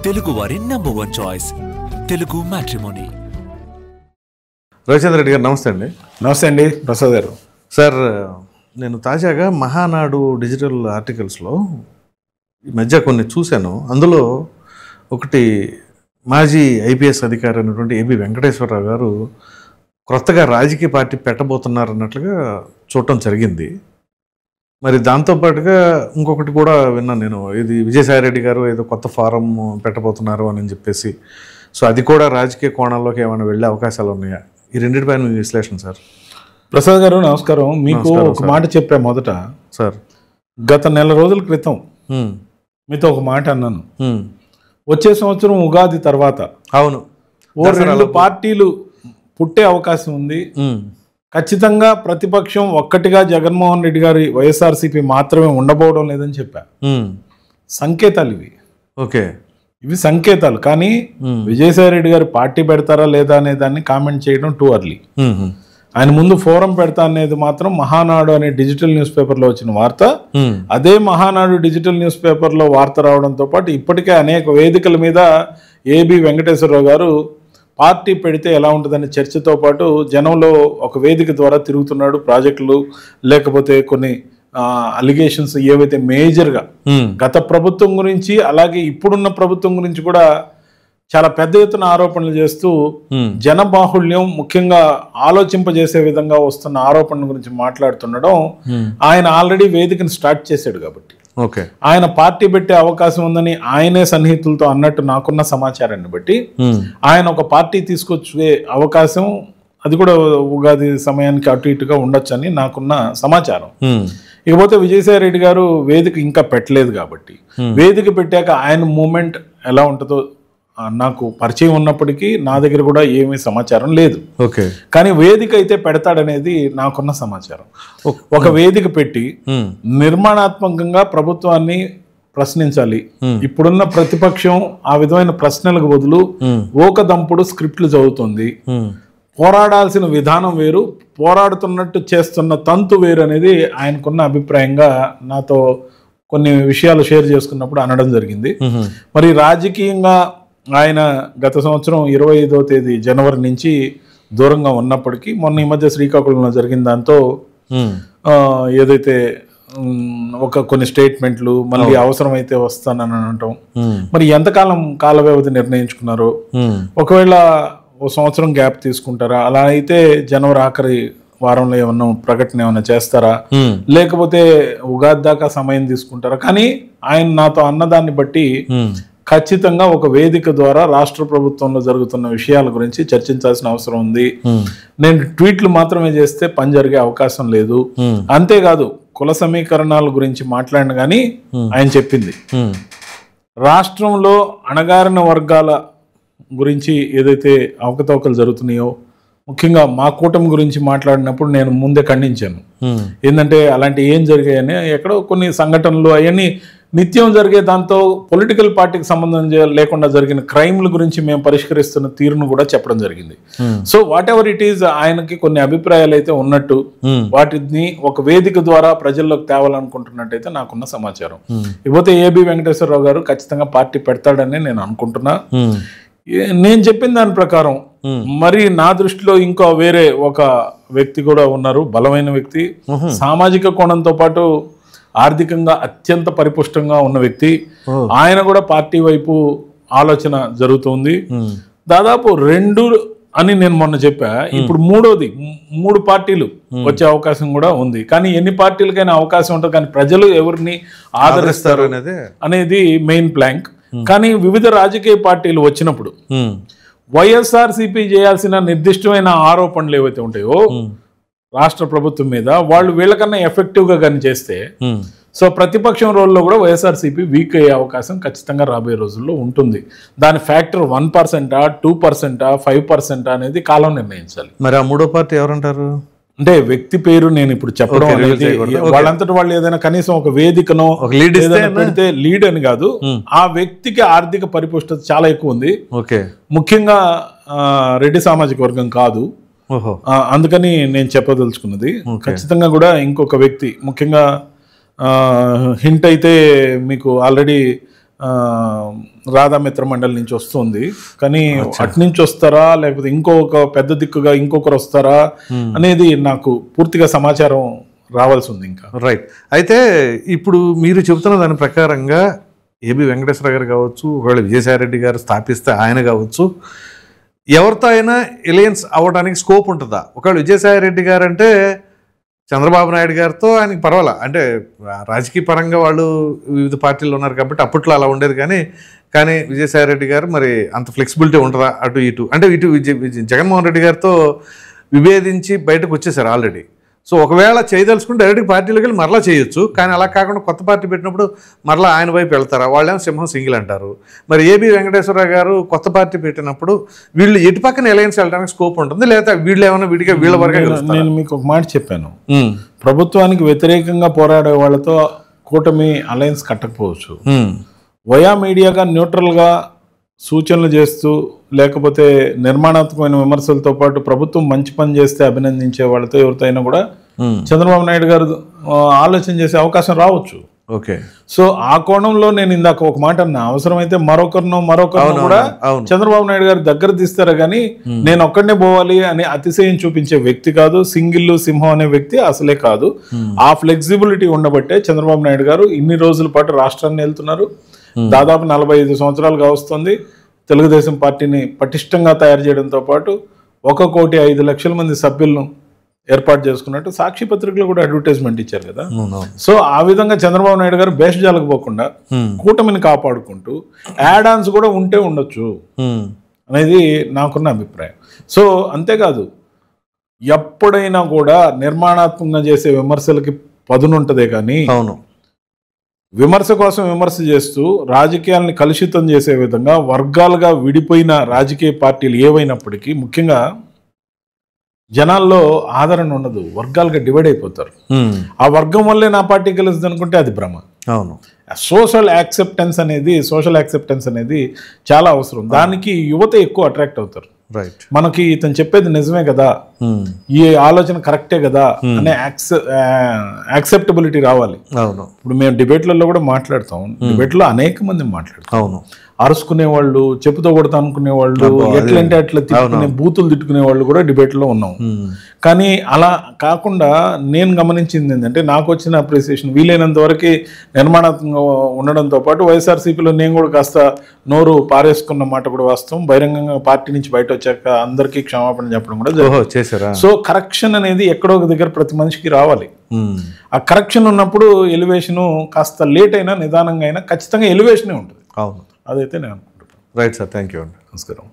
తెలుగు వారి #1 choice Telugu matrimony. Ravichandra Reddy గారు నమస్తే అండి. నమస్తే అండి ప్రసాద్ గారు. సార్, నేను తాజాగా మహానాడు డిజిటల్ ఆర్టికల్స్లో ఈ మధ్య కొన్ని చూశాను. అందులో ఒకటి మాజీ ఐపీఎస్ అధికారి అయినటువంటి ఏబి వెంకటేశ్వరరావు గారు కొత్తగా రాజకీయ పార్టీ పెట్టబోతున్నారు అన్నట్లుగా చూడటం జరిగింది. మరి దాంతోపాటుగా ఇంకొకటి కూడా విన్నాను నేను, ఇది విజయసాయిరెడ్డి గారు ఏదో కొత్త ఫారం పెట్టబోతున్నారు అని చెప్పేసి. సో అది కూడా రాజకీయ కోణాల్లోకి ఏమైనా వెళ్ళే అవకాశాలు ఉన్నాయా? ఈ రెండింటిపైన మీ విశ్లేషణ సార్. ప్రసాద్ గారు నమస్కారం. మీకు ఒక మాట చెప్పా మొదట సార్. గత నెల రోజుల క్రితం మీతో ఒక మాట అన్నాను. వచ్చే సంవత్సరం ఉగాది తర్వాత అవును ఓ 2 పార్టీలు పుట్టే అవకాశం ఉంది. ఖచ్చితంగా ప్రతిపక్షం ఒక్కటిగా జగన్మోహన్ రెడ్డి గారి వైఎస్ఆర్సీపీ మాత్రమే ఉండబోవడం లేదని చెప్పా. సంకేతాలు ఇవి. ఓకే, ఇవి సంకేతాలు. కానీ విజయసాయి రెడ్డి గారు పార్టీ పెడతారా లేదా అనే దాన్ని కామెంట్ చేయడం టూ అర్లీ. ఆయన ముందు ఫోరం పెడతా అనేది మాత్రం మహానాడు అనే డిజిటల్ న్యూస్ పేపర్లో వచ్చిన వార్త. అదే మహానాడు డిజిటల్ న్యూస్ పేపర్లో వార్త రావడంతో పాటు ఇప్పటికే అనేక వేదికల మీద ఏబి వెంకటేశ్వరరావు గారు పార్టీ పెడితే ఎలా ఉంటుందనే చర్చతో పాటు జనంలో ఒక వేదిక ద్వారా తిరుగుతున్నాడు. ప్రాజెక్టులు లేకపోతే కొన్ని అలిగేషన్స్ ఏవైతే మేజర్గా గత ప్రభుత్వం గురించి అలాగే ఇప్పుడున్న ప్రభుత్వం గురించి కూడా చాలా పెద్ద ఎత్తున ఆరోపణలు చేస్తూ జనబాహుళ్యం ముఖ్యంగా ఆలోచింపజేసే విధంగా వస్తున్న ఆరోపణల గురించి మాట్లాడుతుండడం, ఆయన ఆల్రెడీ వేదికను స్టార్ట్ చేశాడు కాబట్టి ఆయన పార్టీ పెట్టే అవకాశం ఉందని ఆయనే సన్నిహితులతో అన్నట్టు నాకున్న సమాచారాన్ని బట్టి ఆయన ఒక పార్టీ తీసుకొచ్చే అవకాశం అది కూడా ఉగాది సమయానికి అటు ఇటుగా ఉండొచ్చని నాకున్న సమాచారం. ఇకపోతే విజయసాయి రెడ్డి గారు వేదిక ఇంకా పెట్టలేదు కాబట్టి వేదిక పెట్టాక ఆయన మూమెంట్ ఎలా ఉంటుందో నాకు పరిచయం ఉన్నప్పటికీ నా దగ్గర కూడా ఏమీ సమాచారం లేదు. కానీ వేదిక అయితే పెడతాడనేది నాకున్న సమాచారం. ఒక వేదిక పెట్టి నిర్మాణాత్మకంగా ప్రభుత్వాన్ని ప్రశ్నించాలి. ఇప్పుడున్న ప్రతిపక్షం ఆ విధమైన ప్రశ్నలకు బదులు ఓకదంపుడు స్క్రిప్ట్లు చదువుతుంది. పోరాడాల్సిన విధానం వేరు, పోరాడుతున్నట్టు చేస్తున్న తంతు వేరు అనేది ఆయనకున్న అభిప్రాయంగా నాతో కొన్ని విషయాలు షేర్ చేసుకున్నప్పుడు అనడం జరిగింది. మరి రాజకీయంగా ఆయన గత సంవత్సరం 25వ తేదీ జనవరి నుంచి దూరంగా ఉన్నప్పటికీ మొన్న ఈ మధ్య శ్రీకాకుళంలో జరిగిన దాంతో ఏదైతే కొన్ని స్టేట్మెంట్లు మళ్ళీ అవసరమైతే వస్తానని అనటం, మరి ఎంతకాలం కాల వ్యవధి నిర్ణయించుకున్నారో, ఒకవేళ ఓ సంవత్సరం గ్యాప్ తీసుకుంటారా, అలా అయితే జనవరి ఆఖరి వారంలో ఏమన్నా ప్రకటన ఏమన్నా చేస్తారా, లేకపోతే ఉగాది దాకా సమయం తీసుకుంటారా? కానీ ఆయన నాతో అన్నదాన్ని బట్టి ఖచ్చితంగా ఒక వేదిక ద్వారా రాష్ట్ర ప్రభుత్వంలో జరుగుతున్న విషయాల గురించి చర్చించాల్సిన అవసరం ఉంది. నేను ట్వీట్లు మాత్రమే చేస్తే పని జరిగే అవకాశం లేదు. అంతేకాదు కుల సమీకరణాల గురించి మాట్లాడిన కానీ ఆయన చెప్పింది రాష్ట్రంలో అణగారిన వర్గాల గురించి ఏదైతే అవకతవకలు జరుగుతున్నాయో, ముఖ్యంగా మా కూటమి గురించి మాట్లాడినప్పుడు నేను ముందే ఖండించాను. ఏంటంటే అలాంటి ఏం జరిగాయని, ఎక్కడో కొన్ని సంఘటనలు అవన్నీ నిత్యం జరిగే దాంతో పొలిటికల్ పార్టీకి సంబంధం లేకుండా జరిగిన క్రైమ్ల గురించి మేము పరిష్కరిస్తున్న తీరును కూడా చెప్పడం జరిగింది. So what ever it is, ఆయనకి కొన్ని అభిప్రాయాలు అయితే ఉన్నట్టు వాటిని ఒక వేదిక ద్వారా ప్రజల్లోకి తేవాలనుకుంటున్నట్టయితే నాకున్న సమాచారం. ఇకపోతే ఏబి వెంకటేశ్వరరావు గారు ఖచ్చితంగా పార్టీ పెడతాడని నేను అనుకుంటున్నా. నేను చెప్పిన దాని ప్రకారం మరి నా దృష్టిలో ఇంకో వేరే ఒక వ్యక్తి కూడా ఉన్నారు, బలమైన వ్యక్తి, సామాజిక కోణంతో పాటు ఆర్థికంగా అత్యంత పరిపుష్టంగా ఉన్న వ్యక్తి. ఆయన కూడా పార్టీ వైపు ఆలోచన జరుగుతుంది. దాదాపు 2 అని నేను మొన్న చెప్పా, ఇప్పుడు 3వది 3 పార్టీలు వచ్చే అవకాశం కూడా ఉంది. కానీ ఎన్ని పార్టీలకైనా అవకాశం ఉంటుంది, కానీ ప్రజలు ఎవరిని ఆదరిస్తారు అనేది మెయిన్ ప్లాంక్. కానీ వివిధ రాజకీయ పార్టీలు వచ్చినప్పుడు వైఎస్ఆర్సీపీ చేయాల్సిన నిర్దిష్టమైన ఆరోపణలు ఏవైతే ఉంటాయో రాష్ట్ర ప్రభుత్వం మీద, వాళ్ళు వీళ్ళకన్నా ఎఫెక్టివ్గా కానీ చేస్తే సో ప్రతిపక్షం రోల్లో కూడా వైఎస్ఆర్సీపీ వీక్ అయ్యే అవకాశం ఖచ్చితంగా రాబోయే రోజుల్లో ఉంటుంది. దాని ఫ్యాక్టర్ 1%, 2%, 5% అనేది కాలం నిర్ణయించాలి. మరి ఆ 3వ పార్టీ ఎవరంటారు? అంటే వ్యక్తి పేరు నేను ఇప్పుడు చెప్పడం అనేది, వాళ్ళంతటి వాళ్ళు ఏదైనా కనీసం ఒక వేదికనో పెడితే లీడ్ అని కాదు, ఆ వ్యక్తికి ఆర్థిక పరిపుష్టత చాలా ఎక్కువ ఉంది. ముఖ్యంగా రెడ్డి సామాజిక వర్గం కాదు, అందుకని నేను చెప్పదలుచుకున్నది. ఖచ్చితంగా కూడా ఇంకొక వ్యక్తి, ముఖ్యంగా హింట్ అయితే మీకు ఆల్రెడీ రాధా మిత్ర మండలి నుంచి వస్తుంది, కానీ అటు నుంచి వస్తారా లేకపోతే ఇంకొక పెద్ద దిక్కుగా ఇంకొకరు వస్తారా అనేది నాకు పూర్తిగా సమాచారం రావాల్సి ఉంది ఇంకా. రైట్. అయితే ఇప్పుడు మీరు చెబుతున్న దాని ప్రకారంగా ఏబి వెంకటేశ్వర గారు కావచ్చు, ఒకవేళ విజయసాయిరెడ్డి గారు స్థాపిస్తే ఆయన కావచ్చు, ఎవరితో అయినా ఎలయన్స్ అవ్వడానికి స్కోప్ ఉంటుందా? ఒకవేళ విజయసాయిరెడ్డి గారు అంటే చంద్రబాబు నాయుడు గారితో ఆయనకి పర్వాలా, అంటే రాజకీయ పరంగా వాళ్ళు వివిధ పార్టీలు ఉన్నారు కాబట్టి అప్పట్లో అలా ఉండేది, కానీ విజయసాయిరెడ్డి గారు మరి అంత ఫ్లెక్సిబిలిటీ ఉంటుందా అటు ఇటు? అంటే ఇటు జగన్మోహన్ రెడ్డి గారితో విభేదించి బయటకు వచ్చేసారు ఆల్రెడీ. సో ఒకవేళ చేయదలుచుకుంటే డైరెక్ట్ పార్టీలోకి వెళ్ళి మరలా చేయొచ్చు, కానీ అలా కాకుండా కొత్త పార్టీ పెట్టినప్పుడు మరలా ఆయన వైపు వెళ్తారా? వాళ్ళేమో సింహం సింగిల్ అంటారు. మరి ఏబి వెంకటేశ్వర గారు కొత్త పార్టీ పెట్టినప్పుడు వీళ్ళు ఎటు పక్కన అలయన్స్ వెళ్ళడానికి స్కోప్ ఉంటుంది, లేదా వీళ్ళు ఏమైనా విడిగా వీళ్ళ వరకు? నేను మీకు ఒక మాట చెప్పాను, ప్రభుత్వానికి వ్యతిరేకంగా పోరాడే వాళ్ళతో కూటమి అలయన్స్ కట్టకపోవచ్చు. వయా మీడియాగా న్యూట్రల్గా సూచనలు చేస్తూ లేకపోతే నిర్మాణాత్మకమైన విమర్శలతో పాటు ప్రభుత్వం మంచి పని చేస్తే అభినందించే వాళ్ళతో ఎవరితో అయినా కూడా చంద్రబాబు నాయుడు గారు ఆలోచన చేసే అవకాశం రావచ్చు. ఓకే. సో ఆ కోణంలో నేను ఇందాక ఒక మాట అన్నా, అవసరమైతే మరొకరినో కూడా చంద్రబాబు నాయుడు గారు దగ్గర తీస్తారా కానీ నేను ఒక్కడనే పోవాలి అని అతిశయం చూపించే వ్యక్తి కాదు, సింగిల్ సింహం అనే వ్యక్తి అసలే కాదు. ఆ ఫ్లెక్సిబిలిటీ ఉండబట్టే చంద్రబాబు నాయుడు గారు ఇన్ని రోజుల పాటు రాష్ట్రాన్ని వెళ్తున్నారు. దాదాపు 45 సంవత్సరాలుగా వస్తుంది. తెలుగుదేశం పార్టీని పటిష్టంగా తయారు చేయడంతో పాటు 1,05,00,000 మంది సభ్యులను ఏర్పాటు చేసుకున్నట్టు సాక్షి పత్రికలో కూడా అడ్వర్టైజ్మెంట్ ఇచ్చారు కదా. సో ఆ విధంగా చంద్రబాబు నాయుడు గారు బేషజాలకు పోకుండా కూటమిని కాపాడుకుంటూ యాడ్ ఆన్స్ కూడా ఉంటే ఉండొచ్చు అనేది నాకున్న అభిప్రాయం. సో అంతేకాదు, ఎప్పుడైనా కూడా నిర్మాణాత్మకంగా చేసే విమర్శలకి పదునుంటదే కానీ విమర్శ కోసం విమర్శ చేస్తూ రాజకీయాలని కలుషితం చేసే విధంగా వర్గాలుగా విడిపోయిన రాజకీయ పార్టీలు ఏవైనప్పటికీ ముఖ్యంగా జనాల్లో ఆదరణ ఉండదు, వర్గాలుగా డివైడ్ అయిపోతారు. ఆ వర్గం వల్లే నా పార్టీ గెలుస్తుంది అనుకుంటే అది భ్రమ. సోషల్ యాక్సెప్టెన్స్ అనేది చాలా అవసరం. దానికి యువత ఎక్కువ అట్రాక్ట్ అవుతారు. మనకి ఇతను చెప్పేది నిజమే కదా, ఈ ఆలోచన కరెక్టే కదా అనే యాక్సెప్టబిలిటీ రావాలి. ఇప్పుడు మేము డిబేట్లలో కూడా మాట్లాడతాం, డిబేట్లో అనేక మంది మాట్లాడతాం. అరుచుకునే వాళ్ళు, చెప్పుతో కొడతా అనుకునే వాళ్ళు, ఎట్లంటే అట్లా తిట్టుకునే బూతులు తిట్టుకునే వాళ్ళు కూడా డిబేట్లో ఉన్నాం. కానీ అలా కాకుండా నేను గమనించింది ఏంటంటే, నాకు వచ్చిన అప్రిసియేషన్ వీలైనంత వరకు నిర్మాణాత్మకంగా ఉండడంతో పాటు వైఎస్ఆర్సీపీలో నేను కూడా కాస్త నోరు పారేసుకున్న మాట కూడా వాస్తవం. బహిరంగంగా పార్టీ నుంచి బయట వచ్చాక అందరికీ క్షమాపణ చెప్పడం కూడా చేశారు. సో కరెక్షన్ అనేది ఎక్కడో ఒక దగ్గర ప్రతి మనిషికి రావాలి. ఆ కరెక్షన్ ఉన్నప్పుడు ఎలివేషన్ కాస్త లేట్ అయినా నిదానంగా అయినా ఖచ్చితంగా ఎలివేషనే ఉంటుంది. అదైతే నేను అనుకుంటున్నాను. రైట్ సార్, థ్యాంక్ యూ అండి. నమస్కారం.